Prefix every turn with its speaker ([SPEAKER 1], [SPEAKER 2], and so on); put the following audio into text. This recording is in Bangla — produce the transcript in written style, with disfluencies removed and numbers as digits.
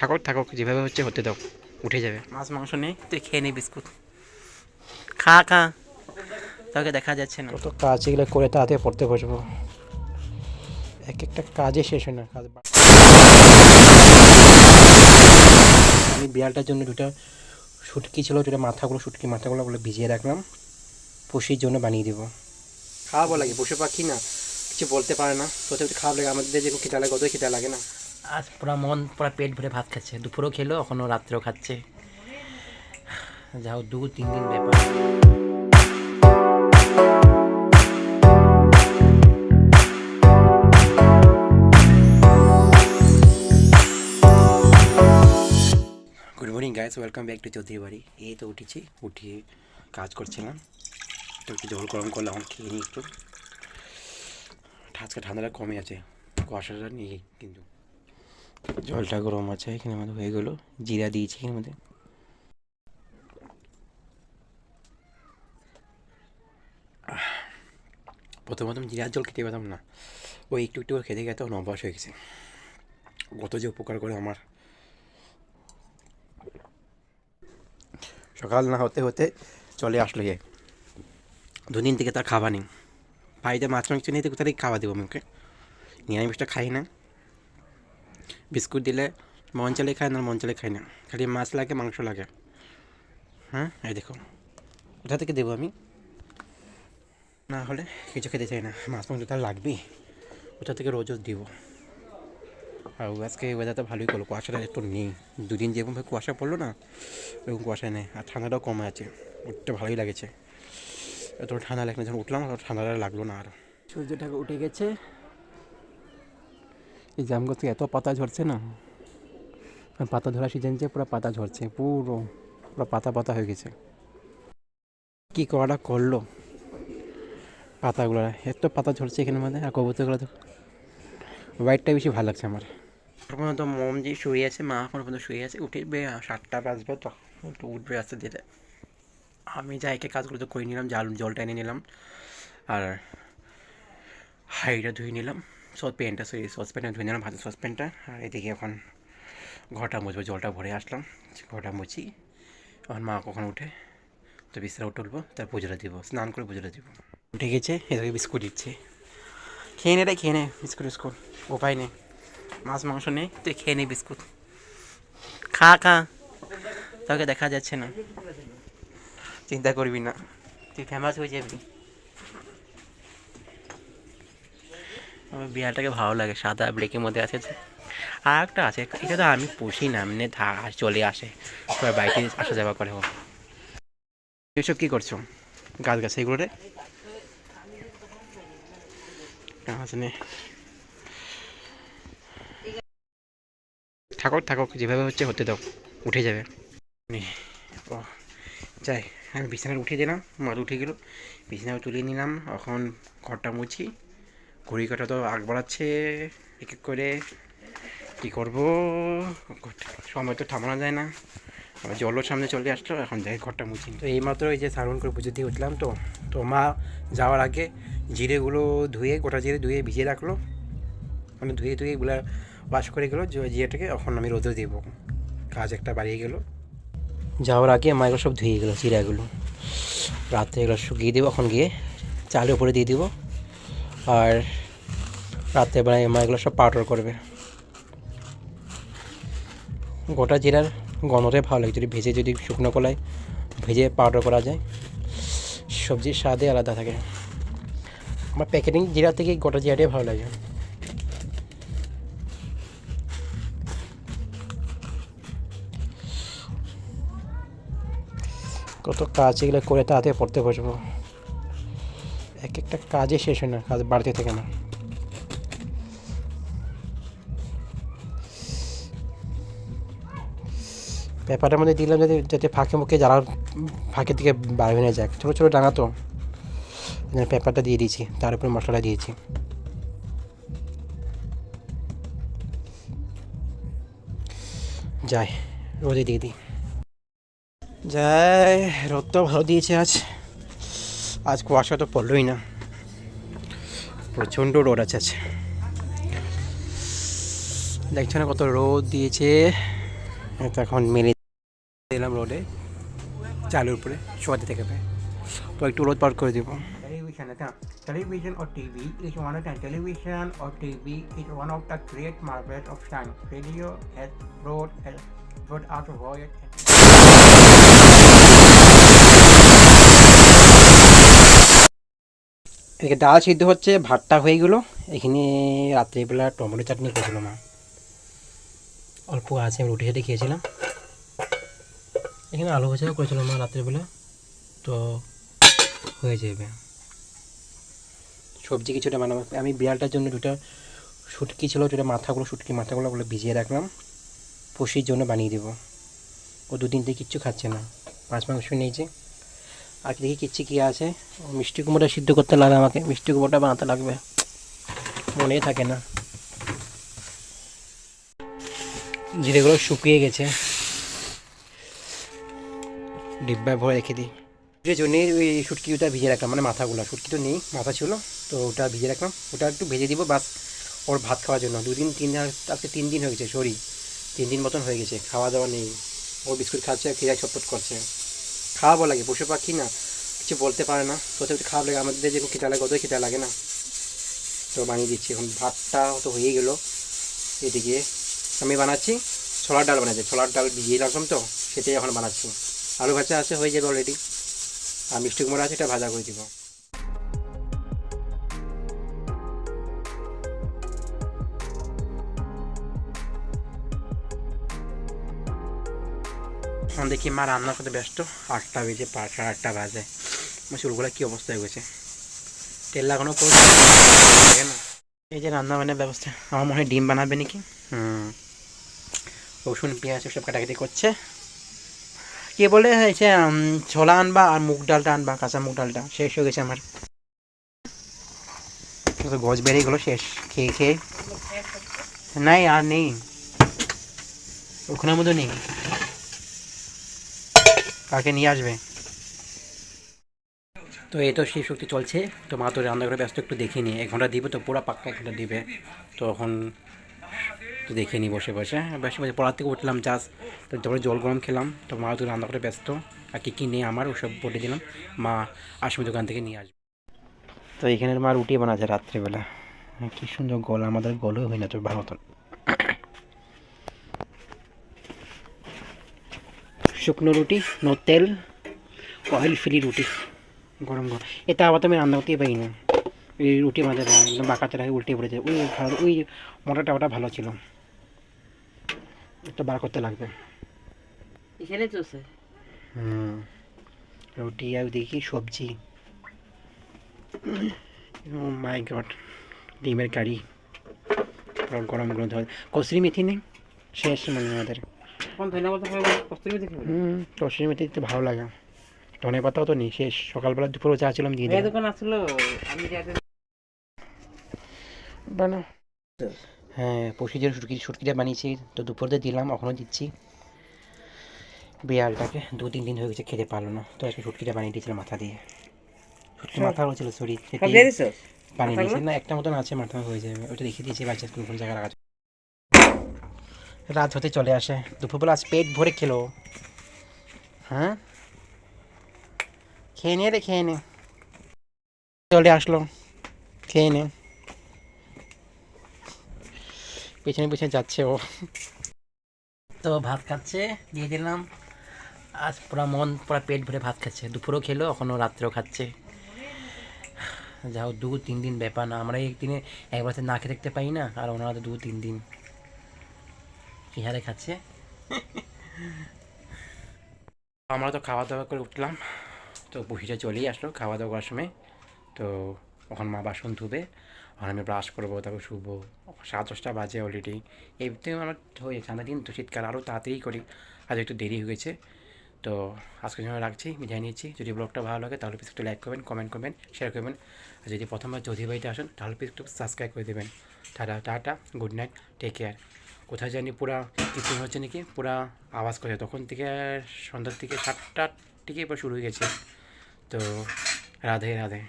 [SPEAKER 1] থাকুক থাকুক, যেভাবে হচ্ছে হতে দাও, উঠে যাবে। মাছ মাংস নেই, তুই খেয়ে নে বিস্কুট, খা খা, তোকে দেখা যাচ্ছে না।
[SPEAKER 2] কত কাজ এগুলো করে তাড়াতাড়ি পড়তে বসবো, এক একটা কাজে শেষ হয় না কাজ। আমি বিড়ালটার জন্য দুটো শুটকি ছিল, দুটো শুটকি মাথাগুলো ভিজিয়ে রাখলাম, পুষির জন্য বানিয়ে দেবো। খাওয়াবো লাগে, পশু পাখি না কিছু বলতে পারে না, প্রথমে খাওয়া লাগে, আমাদের যে খিদা লাগে কত খিদা লাগে না।
[SPEAKER 1] আজ পুরো মন পুরো পেট ভরে ভাত খাচ্ছে, দুপুরেও খেলো, এখনও রাত্রেও খাচ্ছে। যাও 2-3 দিন ব্যাপার।
[SPEAKER 2] Good morning guys, welcome back to Chowdhury বাড়ি। এই তো উঠেছি, উঠিয়ে কাজ করছিলাম, তো একটু জল গরম করলে আমার খেয়ে নিই একটু। আজকে ঠান্ডাটা কমে আছে, কুয়াশাটা নিয়ে, কিন্তু জলটা গরম আছে এখানে মধ্যে হয়ে গেলো, জিরা দিয়েছি এখানে মধ্যে। প্রথম জিরার জল খেতে পেতাম না, ওই একটু একটু খেতে খেতে অভ্যাস হয়ে গেছে। কত যে উপকার করে আমার। সকাল না হতে হতে চলে আসলো 2 দিন থেকে তার খাওয়া নেই, বাড়িতে মাছ মাংস নিয়ে তো কোথায় খাওয়া দেবো আমাকে, নিরামিষটা খাই না, বিস্কুট দিলে মন চলে খায় না, মন চলে খাই না, খালি মাছ লাগে মাংস লাগে। হ্যাঁ এই দেখো, কোথা থেকে দেবো আমি, না হলে কিছু খেতে চাই না, মাছ মাংস তার লাগবেই, কোথা থেকে রোজ রোজ দিব। আর আজকে ওয়েদারটা ভালোই করলো, কুয়াশাটা একটু নেই, 2 দিন যেরকমভাবে কুয়াশা পড়লো না ওরকম কুয়াশা নেই, আর ঠান্ডাটাও কমে আছে, উঠতে ভালোই লাগেছে। এত ঠান্ডা লাগলে যখন উঠলাম ঠান্ডাটা লাগলো না আর। সূর্যটাকে উঠে গেছে, এই জাম গাছ থেকে এত পাতা ঝরছে না, পাতা ঝরা সিজন যে পুরো পাতা ঝরছে, পুরো পুরো পাতা পাতা হয়ে গেছে। কী করাটা করলো পাতাগুলো, এত পাতা ঝরছে এখানে মধ্যে, আর কবুতরগুলো তো হোয়াইটটা বেশি ভালো লাগছে আমার।
[SPEAKER 1] তখন তো মম যে শুয়ে আছে, মা এখন পর্যন্ত শুয়ে আছে, উঠবে 7টা বাজবে, তো একটু উঠবে আস্তে ধীরে। আমি যাইকে কাজগুলো তো করে নিলাম, জলটা এনে নিলাম, আর হাঁড়িটা ধুয়ে নিলাম, সসপ্যানটা ধুয়ে নিলাম, ভাতের সসপ্যানটা। আর এদিকে এখন ঘরটা মুছবো, জলটা ভরে আসলাম, ঘরটা মুছি। এখন মা কখন উঠে তো বিছানা তুলবো, তার পুজোটা দিব, স্নান করে পুজোটা দিব। উঠে গেছে, এদিকে বিস্কুট দিচ্ছে, খেয়ে নে রে, খেয়ে নে বিস্কুট, উপায় নেই, মাছ মাংস নেই, তুই খেয়ে নে বিস্কুট, খা খা, তোকে দেখা যাচ্ছে না, চিন্তা করবি না, তুই ফেমাস হয়ে যাবি। আমার বিড়ালটাকে ভালো লাগে, সাদা ব্ল্যাকের মধ্যে আছে। আর একটা আছে, এটা তো আমি পুষি না, এমনি চলে আসে, সবাই বাড়িতে আসা যাওয়া করে। ও এসব কী করছো, গাছ এগুলো রে গাছ নে, থাকুক থাকুক, যেভাবে হচ্ছে হতে দাও, উঠে যাবে। ও যাই, আমি বিছানাটা উঠিয়ে দিলাম, মাল উঠে গেল, বিছানা তুলে নিলাম, এখন ঘরটা মুছি। ঘড়ি কাটা তো আগ বাড়াচ্ছে এক এক করে, কী করবো, সময় তো থামানো যায় না, আবার জলও সামনে চলে আসলো, এখন যাই ঘরটা মুছি। তো এইমাত্র এই যে স্নান করে পুজো দিয়ে উঠলাম, তো মা যাওয়ার আগে জিরেগুলো ধুয়ে, গোটা জিরে ধুয়ে ভিজিয়ে রাখলো, মানে ধুয়ে এগুলো ওয়াশ করে গেলো জিরেটাকে, এখন আমি রোদে দেবো, কাজ একটা বাড়িয়ে গেলো। যাওয়ার আগে মা এগুলো সব ধুয়ে গেলো জিরাগুলো, রাত্রে এগুলো শুকিয়ে দেবো, এখন গিয়ে চালের উপরে দিয়ে দেবো, আর রাত্রেবেলায় মা এগুলো সব পাউডার করবে। গোটা জিরার গন্ধটাই ভালো লাগে, যদি শুকনো কলায় ভেজে পাউডার করা যায়, সবজির স্বাদে আলাদা থাকে। আমার প্যাকেটিং জিরা থেকে গোটা জিরাটাই ভালো লাগে। কত কাজ এগুলো করে তাড়াতাড়ি পড়তে বসবো, এক একটা কাজে শেষ হয় না, কাজ বাড়তে থাকে না। পেপারটার মধ্যে দিলাম যাতে ফাঁকে মুখে জ্বালা ফাঁকের দিকে বার হয়ে যায়, ছোটো ছোটো ডাঙা তো, পেপারটা দিয়ে দিয়েছি, তার উপরে মশলা দিয়েছি। যাই রোদে দিয়ে দিই, যাই, রোদ তো ভালো দিয়েছে আজ কুয়াশা তো পড়লোই না, প্রচণ্ড রোদ আছে দেখছো না কত রোদ দিয়েছে,
[SPEAKER 2] তো এখন মেরে দিলাম রোডে, চালুর উপরে শোয়াতে থেকে পায়, তো একটু রোদ পার করে দেবো। Television or TV is one of the television or TV is one of the great marvels of science. Radio has brought out a voyage. এদিকে ডাল সিদ্ধ হচ্ছে, ভাতটা হয়ে গেলো। এখানে রাত্রিবেলা টমেটো চাটনি করেছিল মা, অল্প আছে, আমি রুটির সাথে খেয়েছিলাম। এখানে আলু ভাজাও করেছিল মা রাত্রিবেলা, তো হয়ে যাবে। সবজি কিছুটা বানাবো আমি, বিড়ালটার জন্য দুটো শুটকি ছিল, দুটো মাথাগুলো, শুটকি মাথাগুলো ওগুলো ভিজিয়ে রাখলাম, পুষির জন্য বানিয়ে দেবো। ও দুদিন থেকে কিচ্ছু খাচ্ছে না, মাছ মাংস নিয়েছে। আর দেখি কিচ্ছু কী আছে, মিষ্টি কুমড়োটা সিদ্ধ করতে লাগে আমাকে, মিষ্টি কুমড়োটা বানাতে লাগবে, মনেই থাকে না। জিরেগুলো শুকিয়ে গেছে, ডিব্বায় ভরে রেখে দিই। যে জন্যই ওই শুটকিটা ভিজে রাখলাম, মানে মাথাগুলো, শুটকি তো নেই, মাথা ছিল, তো ওটা ভিজে রাখলাম। ওটা একটু ভেজে দিব বাস, ওর ভাত খাওয়ার জন্য। আজকে 3 দিন হয়ে গেছে, 3 দিন মতন হয়ে গেছে, খাওয়া দাওয়া নেই। ও বিস্কুট খাচ্ছে, খিদা ছটফট করছে। খাওয়াবো লাগে, পশু পাখি না, কিছু বলতে পারে না, কোথাও একটু খাওয়া লাগে। আমাদের যেরকম খিদা লাগে ওদের খিদা লাগে না, তো বানিয়ে দিচ্ছি। এখন ভাতটা তো হয়ে গেলো। এদিকে আমি বানাচ্ছি ছোলার ডাল, বানাচ্ছি ছোলার ডাল, ভিজিয়ে রাখলাম, তো সেটাই এখন বানাচ্ছি। আলু ভাজা আছে, হয়ে যাবে অলরেডি। আর মিষ্টি কুমড়া আছে, এটা ভাজা করে দিব। এখন দেখি মা রান্নার সাথে ব্যস্ত, 8টা বেজে, 8:30 বাজে। আমার চুলগুলো কী অবস্থা হয়ে গেছে, তেল লাগানো করে না। এই যে রান্না বান্নার ব্যবস্থা, আমার মনে হয় ডিম বানাবে নাকি। রসুন পেঁয়াজ সব কাটাকাটি করছে। কে বলে এসে ছোলা আনবা আর মুগ ডালটা আনবা, কাঁচা মুগ ডালটা শেষ হয়ে গেছে আমার, তো গজ বেরিয়ে গেলো শেষ খেয়ে খেয়ে। নাই আর নেই, ওখানের মধ্যে নেই, কাকে নিয়ে আসবে। তো এই তো সেই শক্তি চলছে। তো মা তো রান্নাঘরে ব্যস্ত, একটু দেখে নিই, 1 ঘন্টা দিবে তো, পুরো পাক্কা 1 ঘন্টা দিবে। তো এখন তো দেখে নিই বসে বসে পড়ার থেকে উঠলাম জাস্ট, তো তারপরে জল গরম খেলাম। তো মা তো রান্নাঘরে ব্যস্ত, আর কী কী নেই আমার ওসব বলে দিলাম, মা আসবে দোকান থেকে নিয়ে আসবে। তো এখানের মা রুটি বানাচ্ছে রাত্রিবেলা, কী সুন্দর গোল, আমাদের গোলও হয় না তো ভালো মতন। শুকনো রুটি, নো তেল, অয়েল ফ্রি রুটি, গরম গরম। এটা আবার তো আমি রান্না করতেই পারি না, এই রুটি বানাতে পারি না, একদম বাঁকাতে রাখে উল্টে পড়ে যায়। ওই মোটাটা ওটা ভালো ছিল, একটা বার করতে লাগবে। রুটি আর দেখি সবজি, ও মাই গড, ডিমের কারি, গরম গরম ধর। কসুরি মেথি নেই, শেষ মানে আমাদের। কসুরি মেথি দিতে ভালো লাগে, ধনে পাতাও তো নেই, শেষ। সকালবেলা দুপুরে চা ছিলাম দিয়ে দিই দোকান আসলো বানা। হ্যাঁ, পরশু যে শুটকিটা বানিয়েছি, তো দুপুরে দিলাম, এখনও দিচ্ছি। বিড়ালটাকে 2-3 দিন হয়ে গেছে, খেতে পারলো না, তো আজকে শুটকিটা বানিয়ে দিয়েছিলাম মাথা দিয়ে। শুটকি মাথা হয়েছিল, সরি বানিয়ে দিয়েছি না, একটা মতন আছে, মাথা হয়ে যাবে, ওটা রেখে দিয়েছি বাচ্চা কোন জায়গায় রাখা। রাত হতে চলে আসে, দুপুরবেলা আজ পেট ভরে খেলো। হ্যাঁ, খেয়ে নে রে, খেয়ে নে, চলে আসলো, খেয়ে নে। পেছনে পেছনে যাচ্ছে ও। তো ভাত খাচ্ছে, দিয়ে দিলাম। আজ পুরা পেট ভরে ভাত খাচ্ছে, দুপুরেও খেলো, এখনও রাত্রেও খাচ্ছে। যাও 2-3 দিন ব্যাপার না, আমরা একদিনে একবার না খেয়ে দেখতে পাই না, আর ওনারা তো 2-3 দিন কী হারে খাচ্ছে। আমরা তো খাওয়া দাওয়া করে উঠলাম, তো বসিটা চলেই আসলো খাওয়া দাওয়া করার সময়। তো ওখানে মা বাসন ধুবে, আর আমি ব্রাশ করবো, তারপর শুবো। 7-10টা বাজে অলরেডি। এমনিতে আমার হয়ে ঠান্ডা দিন তো, শীতকাল আরও তাড়াতাড়ি করি, আজ একটু দেরি হয়ে গেছে। তো আজকের জন্য রাখছি, বিদায় নিচ্ছি। যদি ব্লগটা ভালো লাগে তাহলে প্লিজ একটু লাইক করবেন, কমেন্ট করবেন, শেয়ার করবেন। আর যদি প্রথমবার চৌধুরী বাড়িতে আসেন তাহলে প্লিজ একটু সাবস্ক্রাইব করে দেবেন। Tata, good night, take care. কোথায় জানি পুরা কীর্তন হচ্ছে নাকি, পুরা আওয়াজ করছে তখন থেকে, সন্ধ্যার থেকে 7টার থেকে এবার শুরু হয়ে গেছে। তো রাধে রাধে।